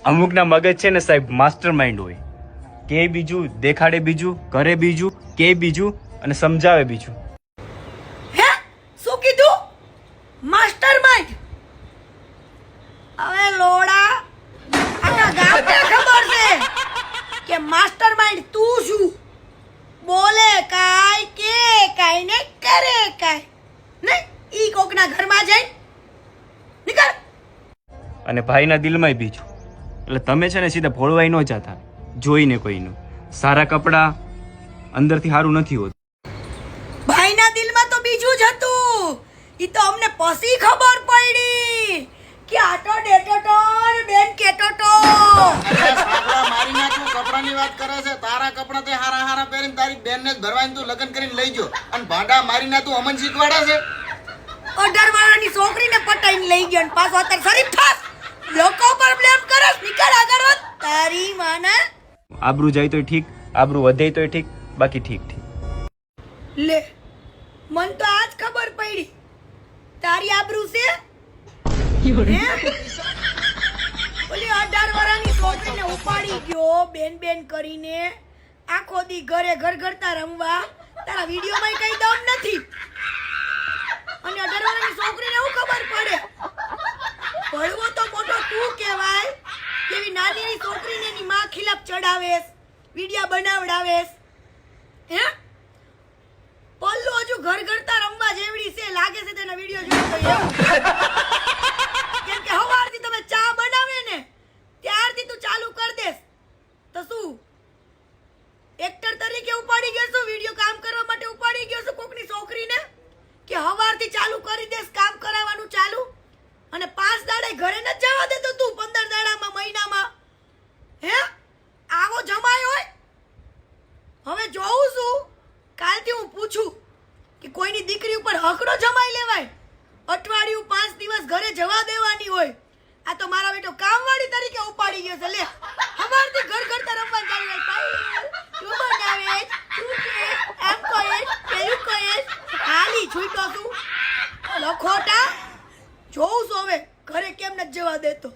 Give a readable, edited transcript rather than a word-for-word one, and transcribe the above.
અમુકના મગજ છે ને સાહેબ માસ્ટર માઇન્ડ હોય, કે બીજું દેખાડે બીજું, કરે બીજું, કે બીજું અને સમજાવે બીજું. હે શું કીધું? Master mind? હવે લોડા આના ગામને ખબર છે કે માસ્ટર માઇન્ડ તું શું બોલે કાઈ કે કાઈ ને કરે કાઈ ને ઈ કોકના ઘરમાં જઈ નીકળ. અને ભાઈના દિલમાંય બીજું. એટલે તમે છે ને સીધા ભોળવાઈ ન જતા જોઈને કોઈનું. સારા કપડા અંદરથી સારું નથી હોતું. ભાઈના દિલમાં તો બીજું જ હતું. ઈ તો અમને પછી ખબર પડી કે આટો ડેટો તો બેન કેટો તો. મારી નાખું કપડાની વાત કરે છે. તારા કપડા તે હારા હારા પહેરીને તારી બેનને જ ભરવાની તું લગ્ન કરીને લઈ જો અને ભાડા મારી ના તું અમન શીખવાડે છે. 18 વર્ષની છોકરીને પટાઈને લઈ ગયો ને પાછો અત્યારે શરીફ થાસ લોકો પર બ્લેમ કરસ. નીકળ આગળ વધ તારી માને. આબરૂ જાય તોય ઠીક, આબરૂ વધે તોય ઠીક, બાકી ઠીક ઠીક. લે મન તો આજ ખબર પડી તારી આબરૂ છે. ઓલી 18 વર્ષની છોકરીને ઉપાડી ગયો બેન બેન કરીને આખો દી ઘરે ઘર ઘરતા રમવા. તારા વિડીયોમાં કઈ દમ નથી. અને 18 વર્ષની છોકરીને શું ખબર પડે? ભણવો તો મોટો તું કહેવાય. કેવી નાની છોકરીને એની માં ખિલાફ ચડાવેસ, વિડિયા બનાવડાવેસ. હે પલ્લો હજુ ઘર ઘરતા રમવા જેવડી છે લાગે છે તેના વિડિયો જોઈ તો એવું. કેમ કે હવારથી તમે ચા બનાવે ને ત્યારથી તું ચાલુ કર દેસ તો શું એક્ટર તરીકે ઉપાડી ગયો છું? વિડિયો કામ કરવા માટે ઉપાડી ગયો છું કોકની છોકરીને કે હવારથી ચાલુ કરી દેસ કામ કરાવવાનું ચાલુ? અને 5 દાડે ઘરે ન જવા દેતો તું 15 દાડામાં મહિનામાં? હે આવો જમાય હોય? હવે જોઉં છું કાલથી હું પૂછું કે કોઈની દીકરી ઉપર હકડો જમાઈ લેવાય? અઠવાડિયું 5 દિવસ ઘરે જવા દેવાની હોય. આ તો મારા બેટો કામવાળી તરીકે ઉપાડી ગયો છે. લે હવારથી ઘર ઘરતા રમવા ચાલુ તું બનાવે તું કે એમ કહે પેલું કહે હાલી છૂટો તું લખોટા. જોઉં છું હવે ઘરે કેમ ન જવા દેતો.